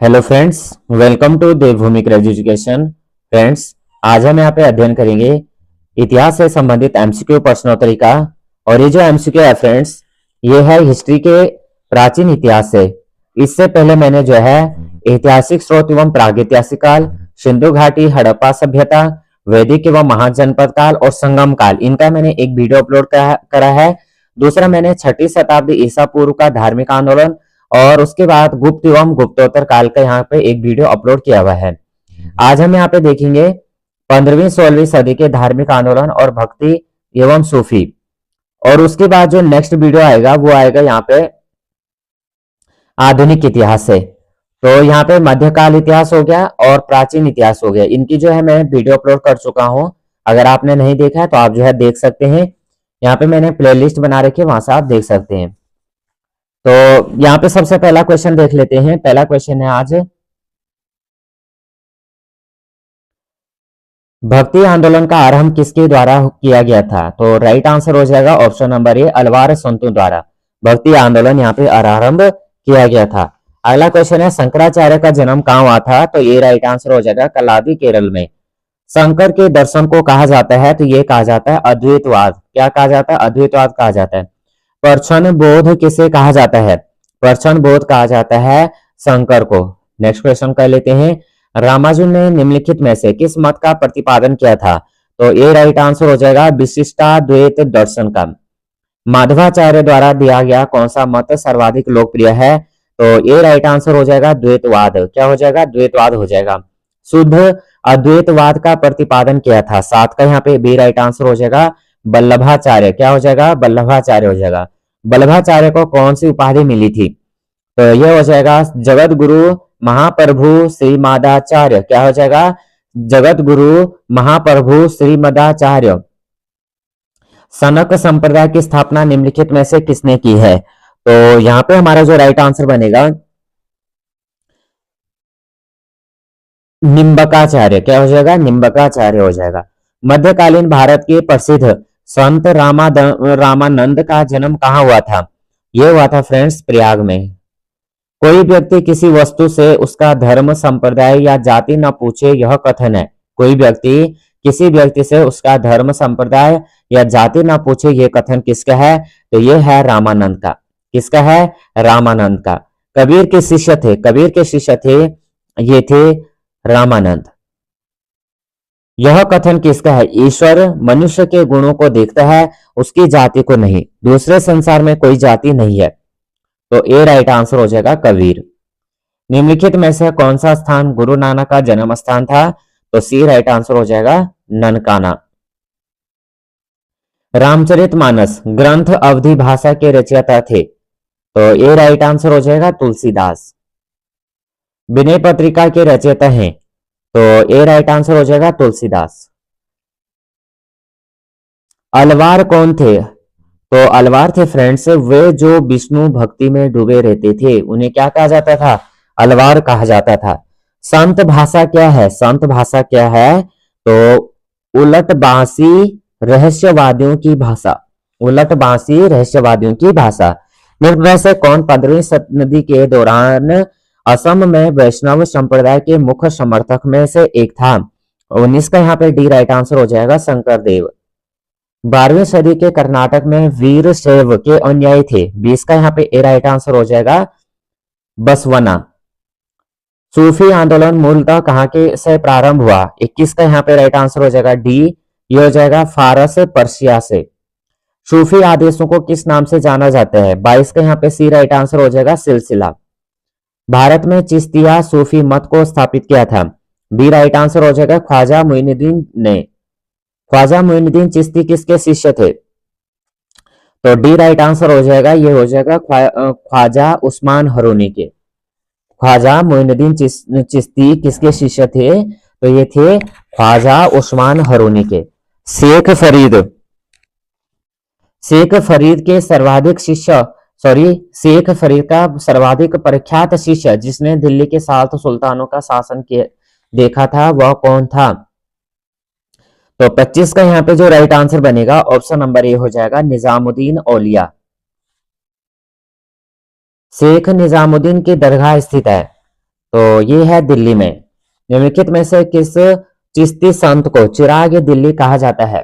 Hello friends, welcome to Devbhoomi craze education. Friends, आज हम यहाँ पे अध्ययन करेंगे इतिहास से संबंधित एमसीक्यू प्रश्नोत्तरी का। और ये जो एमसीक्यू है फ्रेंड्स, ये है हिस्ट्री के प्राचीन इतिहास से। इससे पहले मैंने जो है ऐतिहासिक स्रोत एवं प्रागैतिहासिक काल, सिंधु घाटी, हड़प्पा सभ्यता, वैदिक एवं महाजनपद काल और संगम काल, इनका मैंने एक वीडियो अपलोड करा है। दूसरा, मैंने 6वीं शताब्दी ईसा पूर्व का धार्मिक आंदोलन और उसके बाद गुप्त एवं गुप्तोत्तर काल का यहाँ पे एक वीडियो अपलोड किया हुआ है। आज हम यहाँ पे देखेंगे 15वीं-16वीं सदी के धार्मिक आंदोलन और भक्ति एवं सूफी। और उसके बाद जो नेक्स्ट वीडियो आएगा वो आएगा यहाँ पे आधुनिक इतिहास से। तो यहाँ पे मध्यकाल इतिहास हो गया और प्राचीन इतिहास हो गया। इनकी जो है मैं वीडियो अपलोड कर चुका हूँ। अगर आपने नहीं देखा है तो आप जो है देख सकते हैं। यहाँ पे मैंने प्लेलिस्ट बना रखी है, वहां से आप देख सकते हैं। तो यहाँ पे सबसे पहला क्वेश्चन देख लेते हैं। पहला क्वेश्चन है आज, भक्ति आंदोलन का आरंभ किसके द्वारा किया गया था? तो राइट आंसर हो जाएगा ऑप्शन नंबर ए, अलवार संतों द्वारा भक्ति आंदोलन यहाँ पे आरंभ किया गया था। अगला क्वेश्चन है, शंकराचार्य का जन्म कहाँ हुआ था? तो ये राइट आंसर हो जाएगा कलादी, केरल में। शंकर के दर्शन को कहा जाता है? तो ये कहा जाता है अद्वैतवाद। क्या कहा जाता है? अद्वैतवाद कहा जाता है। प्रच्छन्न बोध किसे कहा जाता है? प्रच्छन्न बोध कहा जाता है शंकर को। नेक्स्ट क्वेश्चन कर लेते हैं, रामानुजन ने निम्नलिखित में से किस मत का प्रतिपादन किया था? तो ये राइट आंसर हो जाएगा विशिष्टाद्वैत दर्शन का। माधवाचार्य द्वारा दिया गया कौन सा मत सर्वाधिक लोकप्रिय है? तो ये राइट आंसर हो जाएगा द्वैतवाद। क्या हो जाएगा? द्वैतवाद हो जाएगा। शुद्ध अद्वैतवाद का प्रतिपादन किया था। सात का यहाँ पे बी राइट आंसर हो जाएगा वल्लभाचार्य। क्या हो जाएगा? वल्लभाचार्य हो जाएगा। वल्लभाचार्य को कौन सी उपाधि मिली थी? तो यह हो जाएगा जगत गुरु महाप्रभु श्रीमदाचार्य। क्या हो जाएगा? जगत गुरु महाप्रभु श्रीमदाचार्य। सनक संप्रदाय की स्थापना निम्नलिखित में से किसने की है? तो यहाँ पे हमारा जो राइट आंसर बनेगा निम्बकाचार्य। क्या हो जाएगा? निम्बकाचार्य हो जाएगा। मध्यकालीन भारत के प्रसिद्ध संत रामानंद का जन्म कहाँ हुआ था? यह हुआ था फ्रेंड्स प्रयाग में। कोई व्यक्ति किसी वस्तु से उसका धर्म, संप्रदाय या जाति न पूछे, यह कथन है। कोई व्यक्ति किसी व्यक्ति से उसका धर्म, संप्रदाय या जाति न पूछे, यह कथन किसका है? तो यह है रामानंद का। किसका है? रामानंद का। कबीर के शिष्य थे। कबीर के शिष्य थे, ये थे रामानंद। यह कथन किसका है? ईश्वर मनुष्य के गुणों को देखता है, उसकी जाति को नहीं। दूसरे संसार में कोई जाति नहीं है। तो ए राइट आंसर हो जाएगा कबीर। निम्नलिखित में से कौन सा स्थान गुरु नानक का जन्म स्थान था? तो सी राइट आंसर हो जाएगा ननकाना। रामचरितमानस ग्रंथ अवधी भाषा के रचयिता थे। तो ए राइट आंसर हो जाएगा तुलसीदास। विनय पत्रिका के रचयिता हैं। तो ए राइट आंसर हो जाएगा तुलसीदास। अलवार कौन थे? तो अलवार थे फ्रेंड्स वे जो विष्णु भक्ति में डूबे रहते थे, उन्हें क्या कहा जाता था? अलवार कहा जाता था। संत भाषा क्या है? संत भाषा क्या है? तो उलटबांसी रहस्यवादियों की भाषा। उलटबांसी रहस्यवादियों की भाषा। निम्न में से कौन 15वीं सदी के दौरान असम में वैष्णव संप्रदाय के मुख्य समर्थक में से एक था? 19 का यहाँ पे डी राइट आंसर हो जाएगा शंकर देव। 12वीं सदी के कर्नाटक में वीरशैव के अनुयायी थे। 20 का यहाँ पे ए राइट आंसर हो जाएगा बसवना। सूफी आंदोलन मूलतः कहाँ के से प्रारंभ हुआ? 21 का यहाँ पे राइट आंसर हो जाएगा डी, ये हो जाएगा फारस पर्शिया से। सूफी आदेशों को किस नाम से जाना जाता है? 22 का यहाँ पे सी राइट आंसर हो जाएगा सिलसिला। भारत में चिश्तिया सूफी मत को स्थापित किया था। बी राइट आंसर हो जाएगा ख्वाजा मुइनुद्दीन ने। ख्वाजा मुइनुद्दीन चिश्ती किसके शिष्य थे? तो डी राइट आंसर हो जाएगा, ये हो जाएगा ख्वाजा उस्मान हरूनी के। ख्वाजा मुइनुद्दीन चिश्ती किसके शिष्य थे? तो ये थे ख्वाजा उस्मान हरूनी के। शेख फरीद, शेख फरीद के सर्वाधिक शिष्य शेख फरीद का सर्वाधिक प्रख्यात शिष्य जिसने दिल्ली के 7 सुल्तानों का शासन देखा था, वह कौन था? तो 25 का यहाँ पे जो राइट आंसर बनेगा ऑप्शन नंबर ए हो जाएगा निजामुद्दीन औलिया। शेख निजामुद्दीन की दरगाह स्थित है। तो ये है दिल्ली में। निम्नलिखित में से किस चिश्ती संत को चिराग दिल्ली कहा जाता है?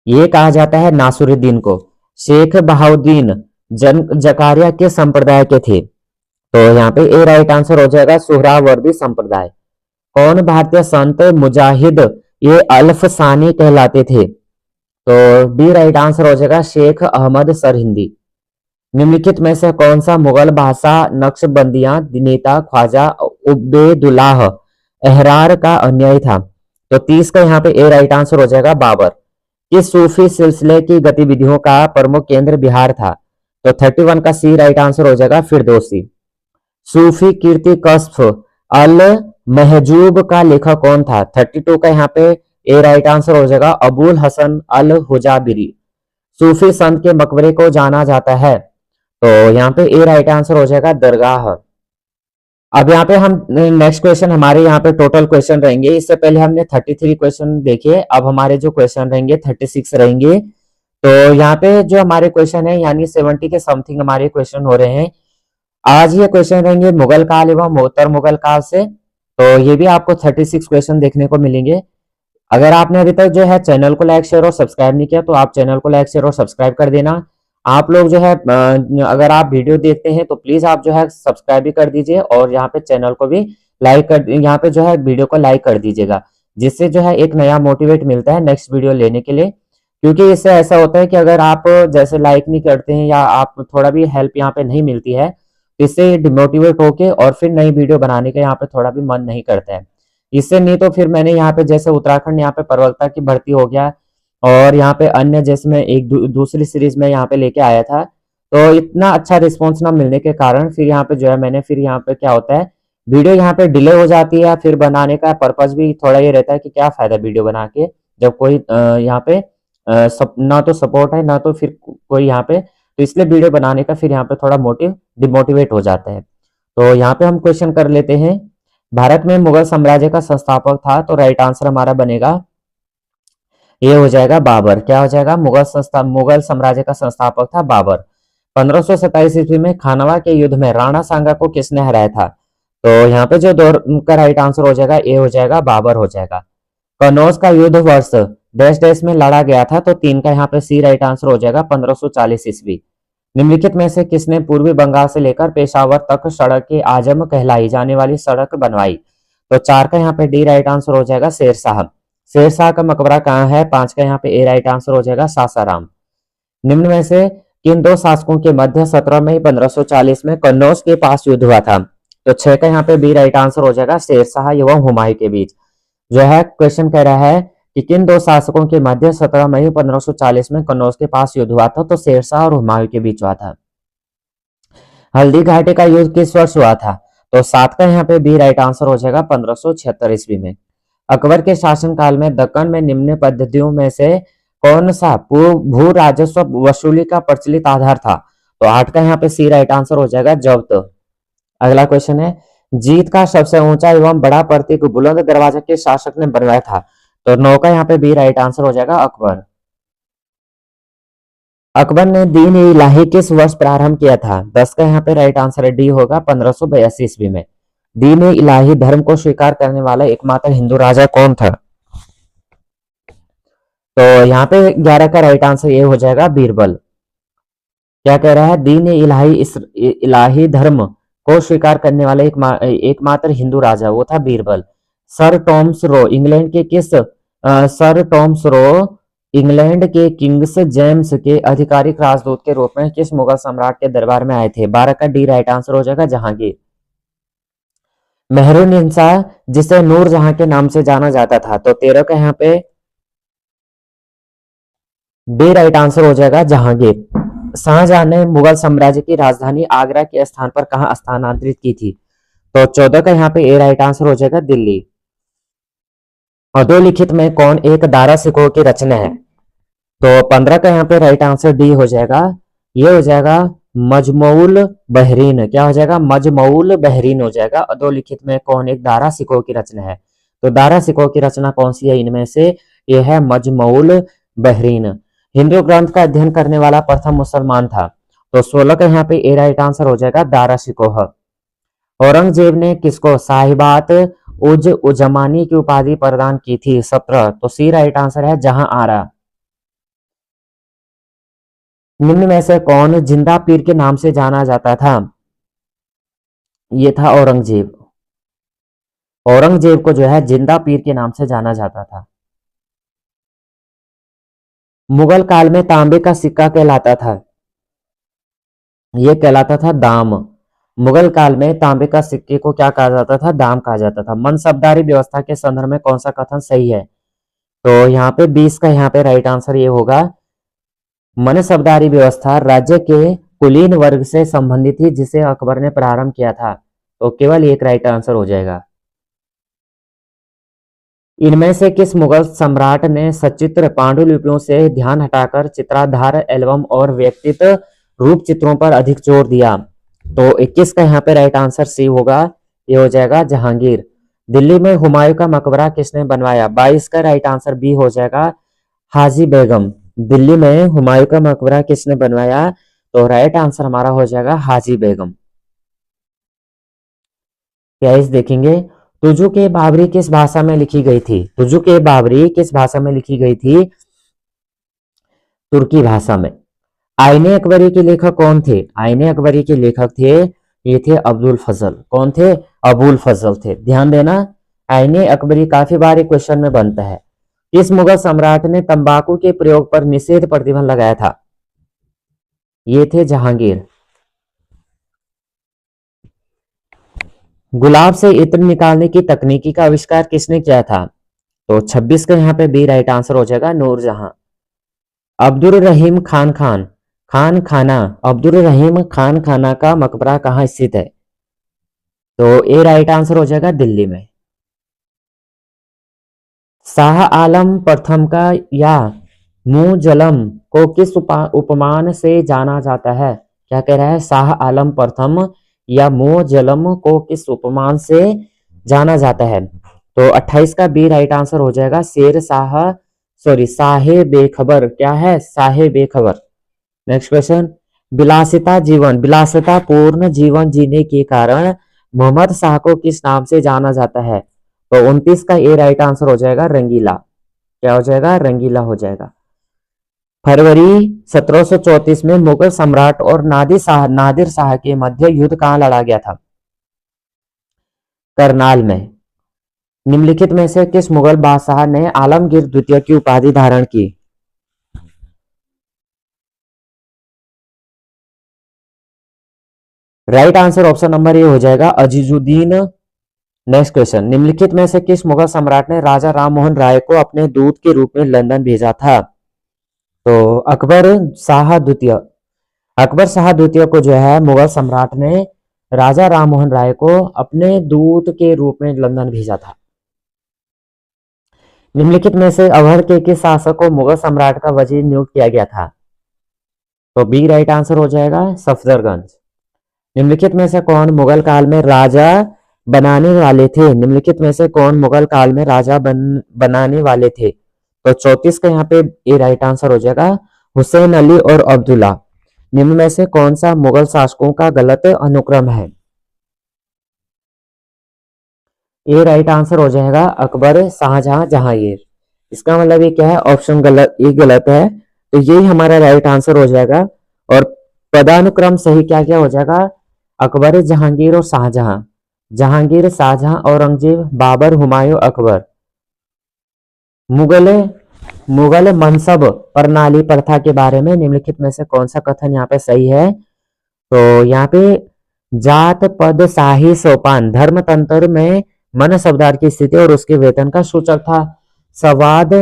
ये कहा जाता है नासुरुद्दीन को। शेख बहाउद्दीन जन जकारिया के संप्रदाय के थे? तो यहाँ पे ए राइट आंसर हो जाएगा सुहरावर्दी संप्रदाय। कौन भारतीय संत मुजाहिद ये अल्फसानी कहलाते थे? तो डी राइट आंसर हो जाएगा शेख अहमद सरहिंदी। निम्नलिखित में से कौन सा मुगल भाषा नक्शबंदियां नेता ख्वाजा उबेदुल्लाह एहरार का अनुयायी था? तो 30 का यहाँ पे ए राइट आंसर हो जाएगा बाबर। किस सूफी सिलसिले की गतिविधियों का प्रमुख केंद्र बिहार था? तो 31 का सी राइट आंसर हो जाएगा फिरदौसी। सूफी कीर्ति कश्फ अल महजूब का लेखक कौन था? 32 का यहाँ पे ए राइट आंसर हो जाएगा अबुल हसन अल हुजाबिरी। सूफी संत के मकबरे को जाना जाता है? तो यहाँ पे ए राइट आंसर हो जाएगा दरगाह। अब यहाँ पे हम नेक्स्ट क्वेश्चन हमारे यहाँ पे टोटल क्वेश्चन रहेंगे। इससे पहले हमने 33 क्वेश्चन देखे, अब हमारे जो क्वेश्चन रहेंगे 36 रहेंगे। तो यहाँ पे जो हमारे क्वेश्चन है यानी 70 के समथिंग हमारे क्वेश्चन हो रहे हैं। आज ये क्वेश्चन रहेंगे मुगल काल एवं उत्तर मुगल काल से। तो ये भी आपको 36 क्वेश्चन देखने को मिलेंगे। अगर आपने अभी तक जो है चैनल को लाइक शेयर और सब्सक्राइब नहीं किया तो आप चैनल को लाइक शेयर और सब्सक्राइब कर देना। आप लोग जो है अगर आप वीडियो देखते हैं तो प्लीज आप जो है सब्सक्राइब भी कर दीजिए और यहाँ पे चैनल को भी लाइक कर, यहाँ पे जो है वीडियो को लाइक कर दीजिएगा, जिससे जो है एक नया मोटिवेट मिलता है नेक्स्ट वीडियो लेने के लिए। क्योंकि इससे ऐसा होता है कि अगर आप जैसे लाइक नहीं करते हैं या आप थोड़ा भी हेल्प यहाँ पे नहीं मिलती है, इससे डिमोटिवेट होके और फिर नई वीडियो बनाने का यहाँ पे थोड़ा भी मन नहीं करता है। इससे नहीं तो फिर मैंने यहाँ पे जैसे उत्तराखंड यहाँ पे प्रवक्ता की भर्ती हो गया और यहाँ पे अन्य जैसे मैं एक दूसरी सीरीज में यहाँ पे लेके आया था, तो इतना अच्छा रिस्पॉन्स ना मिलने के कारण फिर यहाँ पे जो है मैंने फिर यहाँ पे क्या होता है वीडियो यहाँ पे डिले हो जाती है। फिर बनाने का पर्पज भी थोड़ा ये रहता है कि क्या फायदा वीडियो बना के जब कोई यहाँ पे ना तो सपोर्ट है ना तो फिर कोई यहाँ पे, तो इसलिए वीडियो बनाने का फिर यहाँ पे थोड़ा डिमोटिवेट हो जाता है। तो यहाँ पे हम क्वेश्चन कर लेते हैं। भारत में मुगल साम्राज्य का संस्थापक था? तो राइट आंसर हमारा बनेगा ये हो जाएगा बाबर। क्या हो जाएगा? मुगल साम्राज्य का संस्थापक था बाबर। 1527 ईस्वी में खानवा के युद्ध में राणा सांगा को किसने हराया था? तो यहाँ पे जो दौर का राइट आंसर हो जाएगा ए हो जाएगा बाबर हो जाएगा। कनौज का युद्ध वर्ष डैश डैश में लड़ा गया था? तो 3 का यहाँ पे सी राइट आंसर हो जाएगा 1540 ईस्वी। निम्नलिखित में से किसने पूर्वी बंगाल से लेकर पेशावर तक सड़क के आजम कहलाई जाने वाली सड़क बनवाई? तो 4 का यहाँ पे डी राइट आंसर हो जाएगा शेरशाह। शेरशाह का मकबरा कहाँ है? 5 का यहाँ पे ए राइट आंसर हो जाएगा सासाराम। निम्न में से किन दो शासकों के मध्य 17 मई 1540 में कन्नौज के पास युद्ध हुआ था? तो 6 का यहाँ पे बी राइट आंसर हो जाएगा शेरशाह एवं हुमायूं के बीच। जो है क्वेश्चन कह रहा है कि किन दो शासकों के मध्य 17 मई 1540 में कन्नौज के पास युद्ध हुआ था? तो शेरशाह और हुमायूं के बीच हुआ था। हल्दी घाटी का युद्ध किस वर्ष हुआ था? तो 7 का यहाँ पे बी राइट आंसर हो जाएगा 1576 ईस्वी में। अकबर के शासनकाल में दक्कन में निम्न पद्धतियों में से कौन सा भू राजस्व वसूली का प्रचलित आधार था? तो 8 का यहाँ पे सी राइट आंसर हो जाएगा जब्त। अगला क्वेश्चन है जीत का सबसे ऊंचा एवं बड़ा प्रतीक बुलंद दरवाजा के शासक ने बनवाया था? तो 9 का यहाँ पे बी राइट आंसर हो जाएगा अकबर। अकबर ने दीन इलाही किस वर्ष प्रारंभ किया था? 10 का यहाँ पे राइट आंसर डी होगा 1582 ईस्वी में। दीन इलाही धर्म को स्वीकार करने वाला एकमात्र हिंदू राजा कौन था? तो यहाँ पे 11 का राइट आंसर ये हो जाएगा बीरबल। क्या कह रहा है? दीन इलाही धर्म को स्वीकार करने वाला एकमात्र हिंदू राजा वो था Birbal. Sir Thomas Roe England के किस सर टॉमस रो इंग्लैंड के किंग्स जेम्स के आधिकारिक राजदूत के रूप में किस मुगल सम्राट के दरबार में आए थे? 12 का डी राइट आंसर हो जाएगा जहांगीर। मेहरुनिसा जिसे नूरजहां के नाम से जाना जाता था? तो 13 का यहाँ पे डी राइट आंसर हो जाएगा जहांगीर। शाहजहां ने मुगल साम्राज्य की राजधानी आगरा के स्थान पर कहां स्थानांतरित की थी? तो 14 का यहाँ पे ए राइट आंसर हो जाएगा दिल्ली। अधोलिखित में कौन एक दारा सिकोह की रचना है? तो 15 का यहाँ पे राइट आंसर डी हो जाएगा। ये हो जाएगा मजमऊल बहरीन। क्या हो जाएगा? मजमऊल बहरीन हो जाएगा। अधोलिखित में कौन एक दारा सिकोह की रचना है? तो दारा सिकोह की रचना कौन सी है इनमें से? ये है मजमऊल बहरीन। हिंदू ग्रंथ का अध्ययन करने वाला प्रथम मुसलमान था? तो 16 का यहाँ पे ए राइट आंसर हो जाएगा दारा सिकोह। औरंगजेब ने किसको साहिबात उज उजमानी की उपाधि प्रदान की थी? 17। तो सी राइट आंसर है जहां आरा। निम्न में से कौन जिंदा पीर के नाम से जाना जाता था? ये था औरंगजेब। औरंगजेब को जो है जिंदा पीर के नाम से जाना जाता था। मुगल काल में तांबे का सिक्का कहलाता था, ये कहलाता था दाम। मुगल काल में तांबे का सिक्के को क्या कहा जाता था? दाम कहा जाता था। मनसबदारी व्यवस्था के संदर्भ में कौन सा कथन सही है? तो यहाँ पे 20 का यहाँ पे राइट आंसर ये होगा, मनसबदारी व्यवस्था राज्य के कुलीन वर्ग से संबंधित थी जिसे अकबर ने प्रारंभ किया था। तो केवल एक राइट आंसर हो जाएगा। इनमें से किस मुगल सम्राट ने सचित्र पांडुलिपियों से ध्यान हटाकर चित्राधार एल्बम और व्यक्तित्व रूप चित्रों पर अधिक जोर दिया? तो 21 का यहाँ पे राइट आंसर सी होगा, ये हो जाएगा जहांगीर। दिल्ली में हुमायूं का मकबरा किसने बनवाया? 22 का राइट आंसर बी हो जाएगा, हाजी बेगम। दिल्ली में हुमायूं का मकबरा किसने बनवाया? तो राइट आंसर हमारा हो जाएगा हाजी बेगम। 23 देखेंगे, तुजुक-ए बाबरी किस भाषा में लिखी गई थी? तुजुक-ए बाबरी किस भाषा में लिखी गई थी? तुर्की भाषा में। आईने अकबरी के लेखक कौन थे? आईने अकबरी के लेखक थे, ये थे अब्दुल फजल। कौन थे? अबुल फजल थे। ध्यान देना, आईने अकबरी काफी बार एक क्वेश्चन में बनता है। किस मुगल सम्राट ने तंबाकू के प्रयोग पर निषेध प्रतिबंध लगाया था? ये थे जहांगीर। गुलाब से इत्र निकालने की तकनीकी का आविष्कार किसने किया था? तो 26 का यहाँ पे बी राइट आंसर हो जाएगा, नूरजहां। अब्दुल रहीम खान खाना अब्दुल रहीम खान खाना का मकबरा कहाँ स्थित है? तो ए राइट आंसर हो जाएगा, दिल्ली में। शाह आलम प्रथम का या मुजलम को किस उपमान से जाना जाता है? क्या कह रहा है? शाह आलम प्रथम या मुजलम को किस उपमान से जाना जाता है? तो 28 का बी राइट आंसर हो जाएगा, शेर शाह, सॉरी साहे बेखबर। क्या है? साहे बेखबर। नेक्स्ट क्वेश्चन, विलासिता पूर्ण जीवन जीने के कारण मोहम्मद शाह को किस नाम से जाना जाता है? तो 29 का ए राइट आंसर हो जाएगा, रंगीला। क्या हो जाएगा? रंगीला हो जाएगा। फरवरी 1734 में मुगल सम्राट और नादिर शाह के मध्य युद्ध कहां लड़ा गया था? करनाल में। निम्नलिखित में से किस मुगल बादशाह ने आलमगीर द्वितीय की उपाधि धारण की? Right answer option number A हो जाएगा, अजीजुद्दीन। नेक्स्ट क्वेश्चन, निम्नलिखित में से किस मुगल सम्राट ने राजा राममोहन राय को अपने दूत के रूप में लंदन भेजा था? तो अकबर शाह द्वितीय को जो है मुगल सम्राट ने राजा राममोहन राय को अपने दूत के रूप में लंदन भेजा था। निम्नलिखित में से अवध के किस शासक को मुगल सम्राट का वजीर नियुक्त किया गया था? तो बी राइट आंसर हो जाएगा, सफदरगंज। निम्नलिखित में से कौन मुगल काल में राजा बनाने वाले थे? निम्नलिखित में से कौन मुगल काल में राजा बनाने वाले थे? तो 34 का यहाँ पे ए राइट आंसर हो जाएगा, हुसैन अली और अब्दुल्ला। निम्न में से कौन सा मुगल शासकों का गलत अनुक्रम है? ए राइट आंसर हो जाएगा, अकबर, शाहजहां, जहांगीर। इसका मतलब ये क्या है? ऑप्शन गलत, ये गलत है, तो यही हमारा राइट आंसर हो जाएगा। और पदानुक्रम सही क्या क्या हो जाएगा? अकबर, जहांगीर और शाहजहां। जहांगीर, शाहजहां, औरंगजेब, बाबर, हुमायूं, अकबर। मुगल मुगल मनसब प्रणाली प्रथा के बारे में निम्नलिखित में से कौन सा कथन यहाँ पे सही है? तो यहाँ पे जात पद शाही सोपान धर्मतंत्र में मन शब्दार्थ की स्थिति और उसके वेतन का सूचक था। सवाद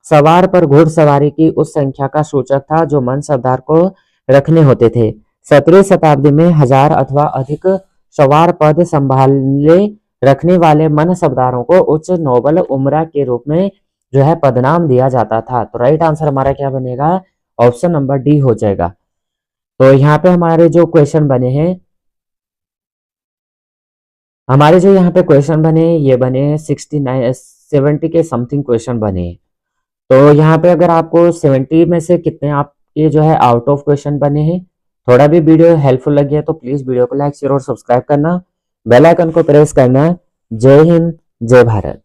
सवार पर घुड़सवारी की उस संख्या का सूचक था जो मन शब्दार्थ को रखने होते थे। 17वीं शताब्दी में 1000 अथवा अधिक सवार पद संभाले रखने वाले मन शब्दारों को उच्च नोबल उमरा के रूप में जो है पदनाम दिया जाता था। तो राइट आंसर हमारा क्या बनेगा? ऑप्शन नंबर डी हो जाएगा। तो यहाँ पे हमारे जो क्वेश्चन बने हैं, हमारे जो यहाँ पे क्वेश्चन बने ये बने 70 के समथिंग क्वेश्चन बने। तो यहाँ पे अगर आपको 70 में से कितने आपके जो है आउट ऑफ क्वेश्चन बने हैं, थोड़ा भी वीडियो हेल्पफुल लगी है तो प्लीज वीडियो को लाइक शेयर और सब्सक्राइब करना। बेल आइकन को प्रेस करना है। जय हिंद, जय भारत।